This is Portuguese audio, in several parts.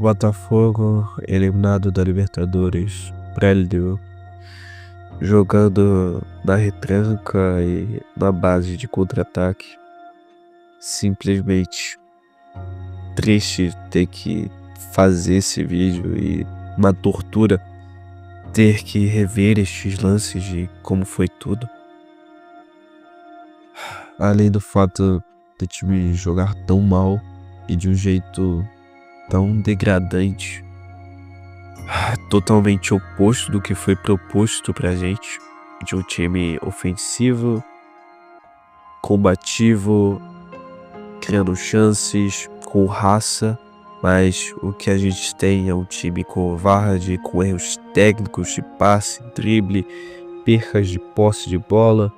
Botafogo eliminado da Libertadores pré-LDU, jogando na retranca e na base de contra-ataque. Simplesmente triste ter que fazer esse vídeo e uma tortura ter que rever estes lances de como foi tudo. Além do fato do time jogar tão mal e de um jeito tão degradante, totalmente oposto do que foi proposto pra gente, de um time ofensivo, combativo, criando chances, com raça, mas o que a gente tem é um time covarde, com erros técnicos de passe, drible, percas de posse de bola.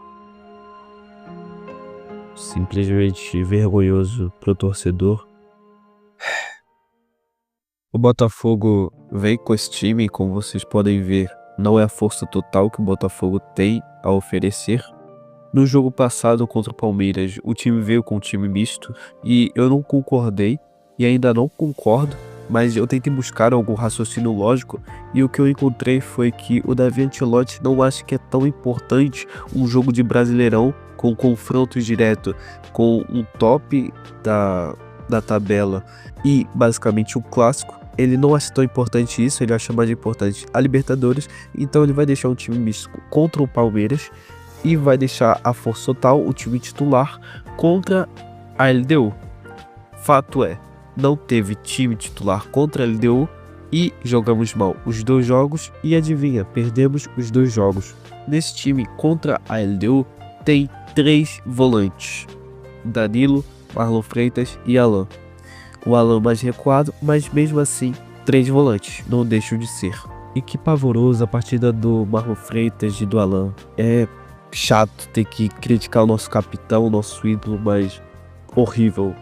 Simplesmente vergonhoso pro torcedor. O Botafogo vem com esse time, como vocês podem ver, não é a força total que o Botafogo tem a oferecer. No jogo passado contra o Palmeiras, o time veio com um time misto e eu não concordei e ainda não concordo, mas eu tentei buscar algum raciocínio lógico e o que eu encontrei foi que o Davi Ancelotti não acha que é tão importante um jogo de Brasileirão com confronto direto com um top da tabela e basicamente um clássico. Ele não acha tão importante isso, ele acha mais importante a Libertadores, então ele vai deixar um time misto contra o Palmeiras e vai deixar a força total, o time titular, contra a LDU. Fato é, não teve time titular contra a LDU e jogamos mal os dois jogos e adivinha, perdemos os dois jogos. Nesse time contra a LDU tem 3 volantes, Danilo, Marlon Freitas e Alan. O Alan mais recuado, mas mesmo assim 3 volantes, não deixam de ser. E que pavoroso a partida do Marlon Freitas e do Alan. É chato ter que criticar o nosso capitão, o nosso ídolo, mas horrível,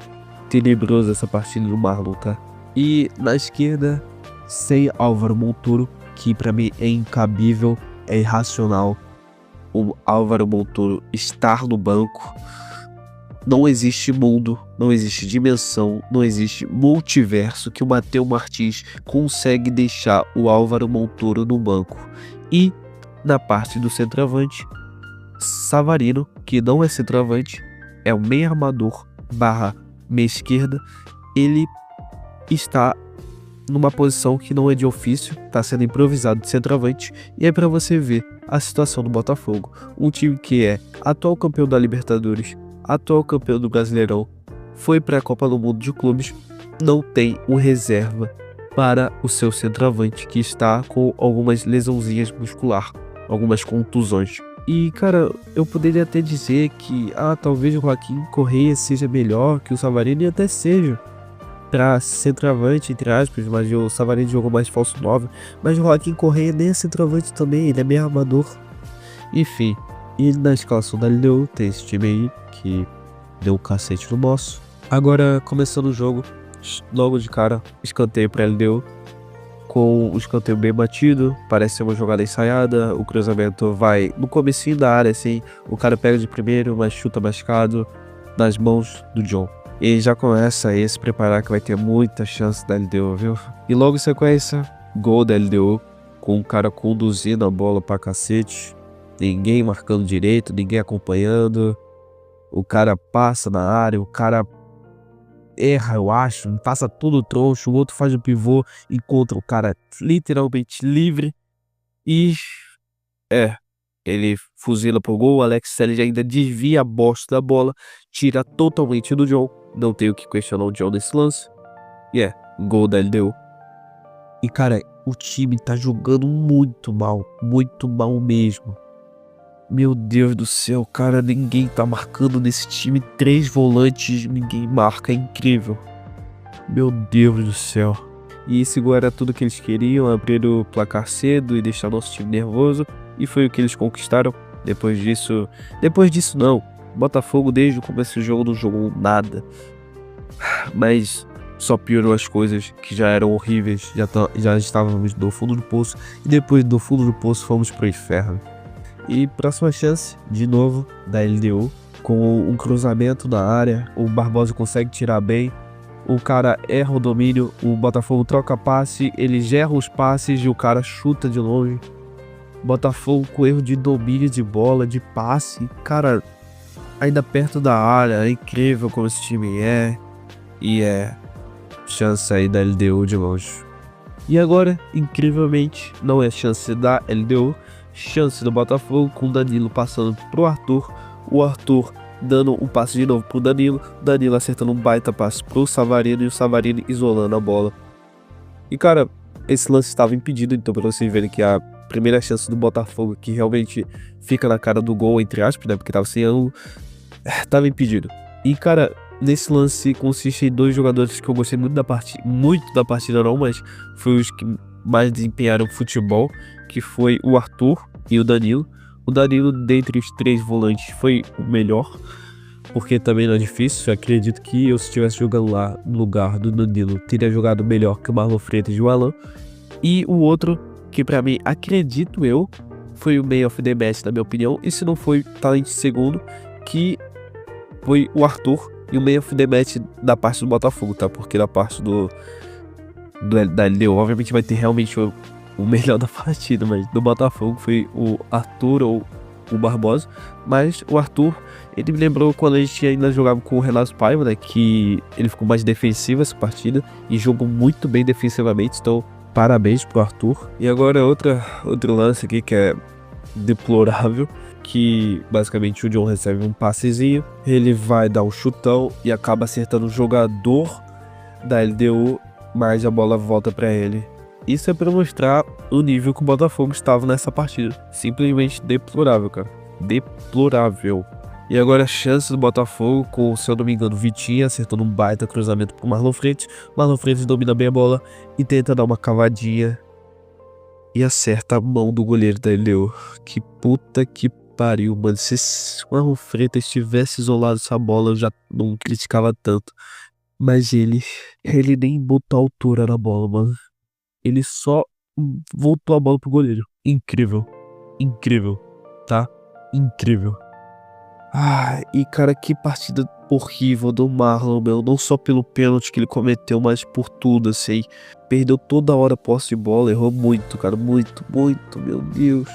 tenebroso essa partida do Marlon, tá? E na esquerda, sem Álvaro Montoro, que pra mim é incabível, é irracional o Álvaro Montoro estar no banco. Não existe mundo, não existe dimensão, não existe multiverso que o Matheus Martins consegue deixar o Álvaro Montoro no banco. E na parte do centroavante, Savarino, que não é centroavante, é o meio armador barra meia esquerda. Ele está numa posição que não é de ofício, está sendo improvisado de centroavante, e é para você ver a situação do Botafogo, um time que é atual campeão da Libertadores, atual campeão do Brasileirão, foi para a Copa do Mundo de Clubes, não tem um reserva para o seu centroavante, que está com algumas lesãozinhas muscular, algumas contusões. E cara, eu poderia até dizer que talvez o Joaquim Correia seja melhor que o Savarino, e até seja para centroavante, entre aspas, mas o Savarino jogou mais falso 9, mas o Joaquim Correia nem é centroavante também, ele é meio armador. Enfim, e na escalação da LDU tem esse time aí que deu um cacete no nosso. Agora, começando o jogo, logo de cara, escanteio para LDU, com o escanteio bem batido, parece ser uma jogada ensaiada, o cruzamento vai no comecinho da área, assim, o cara pega de primeiro, mas chuta mascado nas mãos do John. E já começa a se preparar que vai ter muita chance da LDU, viu? E logo em sequência, gol da LDU, com o cara conduzindo a bola pra cacete, ninguém marcando direito, ninguém acompanhando, o cara passa na área, o cara erra, eu acho, passa tudo troncho, o outro faz o pivô, encontra o cara literalmente livre e ele fuzila pro gol. O Alex Telles ainda desvia a bosta da bola, tira totalmente do John, não tenho que questionar o John nesse lance, gol da LDU. E cara, o time tá jogando muito mal mesmo. Meu Deus do céu, cara, ninguém tá marcando nesse time, 3 volantes, ninguém marca, é incrível. Meu Deus do céu. E esse gol era tudo que eles queriam, abrir o placar cedo e deixar nosso time nervoso, e foi o que eles conquistaram. Depois disso não, Botafogo desde o começo do jogo não jogou nada, mas só piorou as coisas que já eram horríveis, já estávamos no fundo do poço, e depois do fundo do poço fomos pro inferno. E próxima chance, de novo, da LDU, com um cruzamento na área, o Barbosa consegue tirar bem, o cara erra o domínio, o Botafogo troca passe, eles erram os passes e o cara chuta de longe. Botafogo com erro de domínio de bola, de passe, cara, ainda perto da área, é incrível como esse time é, e é chance aí da LDU de longe. E agora, incrivelmente, não é chance da LDU, chance do Botafogo, com o Danilo passando pro Arthur, o Arthur dando um passe de novo pro Danilo, Danilo acertando um baita passe pro Savarino e o Savarino isolando a bola. E cara, esse lance estava impedido, então pra vocês verem que a primeira chance do Botafogo, que realmente fica na cara do gol, entre aspas, né, porque tava sem ângulo, tava impedido. E cara, nesse lance consiste em dois jogadores que eu gostei muito da partida não, mas foi os que mais desempenharam futebol, que foi o Arthur e o Danilo. O Danilo, dentre os três volantes, foi o melhor, porque também não é difícil. Eu acredito que eu, se estivesse jogando lá no lugar do Danilo, teria jogado melhor que o Marlon Freitas e o Alan. E o outro, que pra mim, acredito eu, foi o Man of the Match, na minha opinião, e se não foi, tá em segundo, que foi o Arthur e o Man of the Match da parte do Botafogo, tá? Porque da parte da LDU, obviamente vai ter realmente o melhor da partida, mas do Botafogo foi o Arthur ou o Barbosa. Mas o Arthur, ele me lembrou quando a gente ainda jogava com o Renato Paiva, né? Que ele ficou mais defensivo essa partida e jogou muito bem defensivamente, então parabéns pro Arthur. E agora outro lance aqui que é deplorável, que basicamente o John recebe um passezinho, ele vai dar um chutão e acaba acertando o jogador da LDU, mas a bola volta para ele. Isso é para mostrar o nível que o Botafogo estava nessa partida. Simplesmente deplorável, cara. Deplorável. E agora a chance do Botafogo com, se eu não me engano, Vitinha acertando um baita cruzamento pro Marlon Freitas. Marlon Freitas domina bem a bola e tenta dar uma cavadinha e acerta a mão do goleiro da LDU. Que puta que pariu, mano. Se o Marlon Freitas tivesse isolado essa bola, eu já não criticava tanto. Mas ele nem botou altura na bola, mano. Ele só voltou a bola pro goleiro. Incrível. Incrível. Tá? Incrível. E cara, que partida horrível do Marlon, meu. Não só pelo pênalti que ele cometeu, mas por tudo, assim. Perdeu toda hora a posse de bola, errou muito, cara. Muito, muito, meu Deus.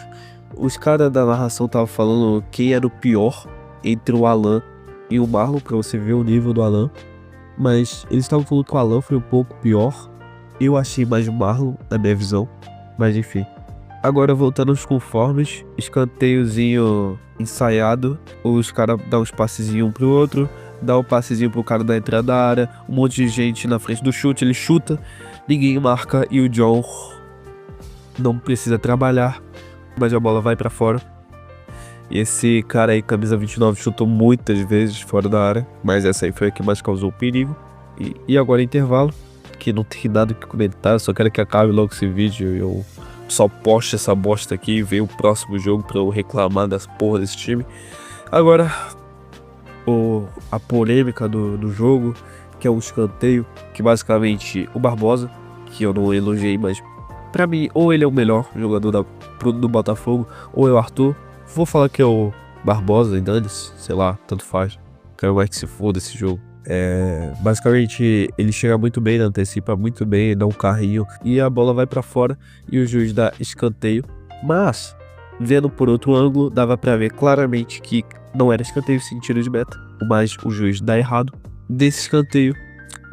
Os caras da narração estavam falando quem era o pior entre o Alan e o Marlon, pra você ver o nível do Alan. Mas eles estavam falando que o Alan foi um pouco pior. Eu achei mais o Marlon, na minha visão. Mas enfim. Agora voltando aos conformes. Escanteiozinho ensaiado. Os caras dão uns passezinhos um pro outro. Dá um passezinho pro cara da entrada da área. Um monte de gente na frente do chute. Ele chuta. Ninguém marca. E o John não precisa trabalhar. Mas a bola vai pra fora. E esse cara aí, camisa 29, chutou muitas vezes fora da área. Mas essa aí foi a que mais causou perigo. E agora intervalo. Que não tem nada que comentar, só quero que acabe logo esse vídeo e eu só poste essa bosta aqui e ver o próximo jogo pra eu reclamar das porra desse time. Agora, a polêmica do jogo, que é o escanteio, que basicamente o Barbosa, que eu não elogiei, mas pra mim, ou ele é o melhor jogador do Botafogo, ou é o Arthur. Vou falar que é o Barbosa e dane-se, sei lá, tanto faz. Quero mais que se foda esse jogo. Basicamente ele chega muito bem, antecipa muito bem, dá um carrinho e a bola vai pra fora e o juiz dá escanteio. Mas, vendo por outro ângulo, dava pra ver claramente que não era escanteio sem tiro de meta, mas o juiz dá errado. Desse escanteio,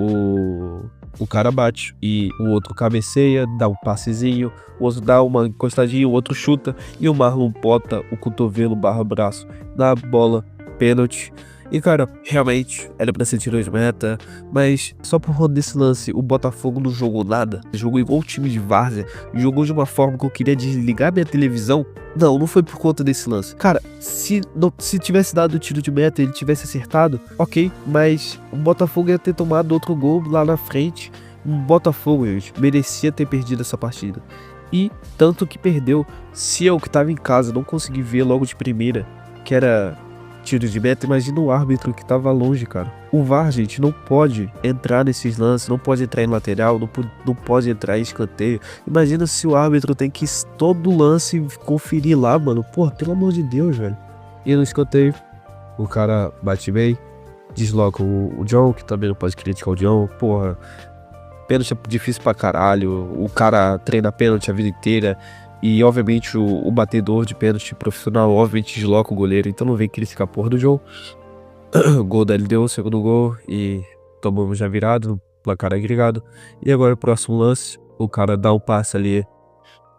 o cara bate e o outro cabeceia, dá um passezinho, o outro dá uma encostadinha, o outro chuta e o Marlon bota o cotovelo barra braço na bola, pênalti. E cara, realmente era pra ser tiro de meta, mas só por conta desse lance o Botafogo não jogou nada, jogou igual o time de várzea, jogou de uma forma que eu queria desligar minha televisão. Não foi por conta desse lance. Cara, se tivesse dado o tiro de meta e ele tivesse acertado, ok, mas o Botafogo ia ter tomado outro gol lá na frente. O Botafogo, gente, merecia ter perdido essa partida. E tanto que perdeu. Se eu que tava em casa não consegui ver logo de primeira que era tiro de meta, imagina o árbitro que tava longe, cara. O VAR, gente, não pode entrar nesses lances, não pode entrar em lateral, não pode entrar em escanteio. Imagina se o árbitro tem que todo lance conferir lá, mano. Porra, pelo amor de Deus, velho. E no escanteio, o cara bate bem, desloca o John, que também não pode criticar o John. Porra, pênalti é difícil pra caralho. O cara treina pênalti a vida inteira. E, obviamente, o batedor de pênalti profissional, obviamente, desloca o goleiro. Então não vem criticar a porra do John. Gol da LDU, segundo gol. E tomamos já virado, no placar agregado. E agora o próximo lance. O cara dá um passe ali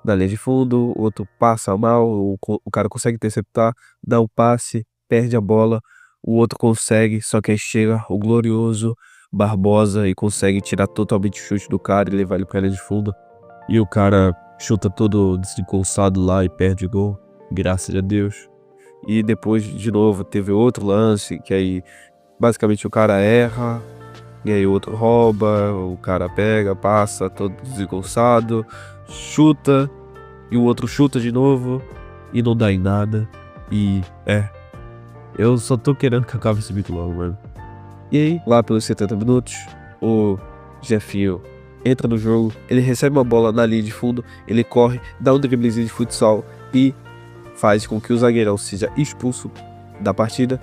na linha de fundo. O outro passa mal. O cara consegue interceptar. Dá um passe, perde a bola. O outro consegue, só que aí chega o glorioso Barbosa e consegue tirar totalmente o chute do cara e levar ele pra linha de fundo. E o cara chuta todo desengonçado lá e perde o gol, graças a Deus. E depois, de novo, teve outro lance, que aí basicamente o cara erra, e aí o outro rouba, o cara pega, passa todo desengonçado, chuta, e o outro chuta de novo, e não dá em nada. E eu só tô querendo que acabe esse vídeo logo, mano. E aí, lá pelos 70 minutos, o Jefinho entra no jogo, ele recebe uma bola na linha de fundo, ele corre, dá um driblezinho de futsal e faz com que o zagueirão seja expulso da partida.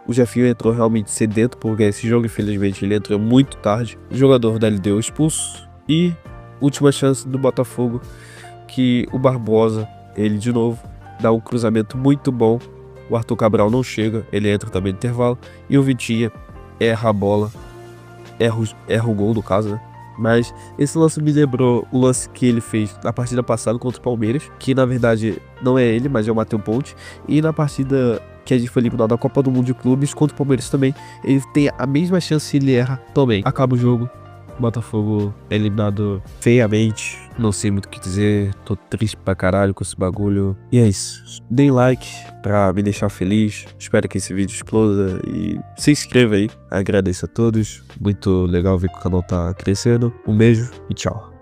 O Jefinho entrou realmente sedento, porque esse jogo, infelizmente, ele entrou muito tarde. O jogador da LDU expulso. E última chance do Botafogo, que o Barbosa, ele de novo, dá um cruzamento muito bom. O Arthur Cabral não chega, ele entra também no intervalo. E o Vitinha erra a bola, erra o gol no caso, né? Mas esse lance me lembrou o lance que ele fez na partida passada contra o Palmeiras, que na verdade não é ele, mas é o Matheus Ponte. E na partida que a gente foi eliminado da Copa do Mundo de Clubes contra o Palmeiras também, ele tem a mesma chance e ele erra também. Acaba o jogo, Botafogo é eliminado feiamente, não sei muito o que dizer, tô triste pra caralho com esse bagulho. E é isso, deem like pra me deixar feliz, espero que esse vídeo exploda e se inscreva aí. Agradeço a todos, muito legal ver que o canal tá crescendo, um beijo e tchau.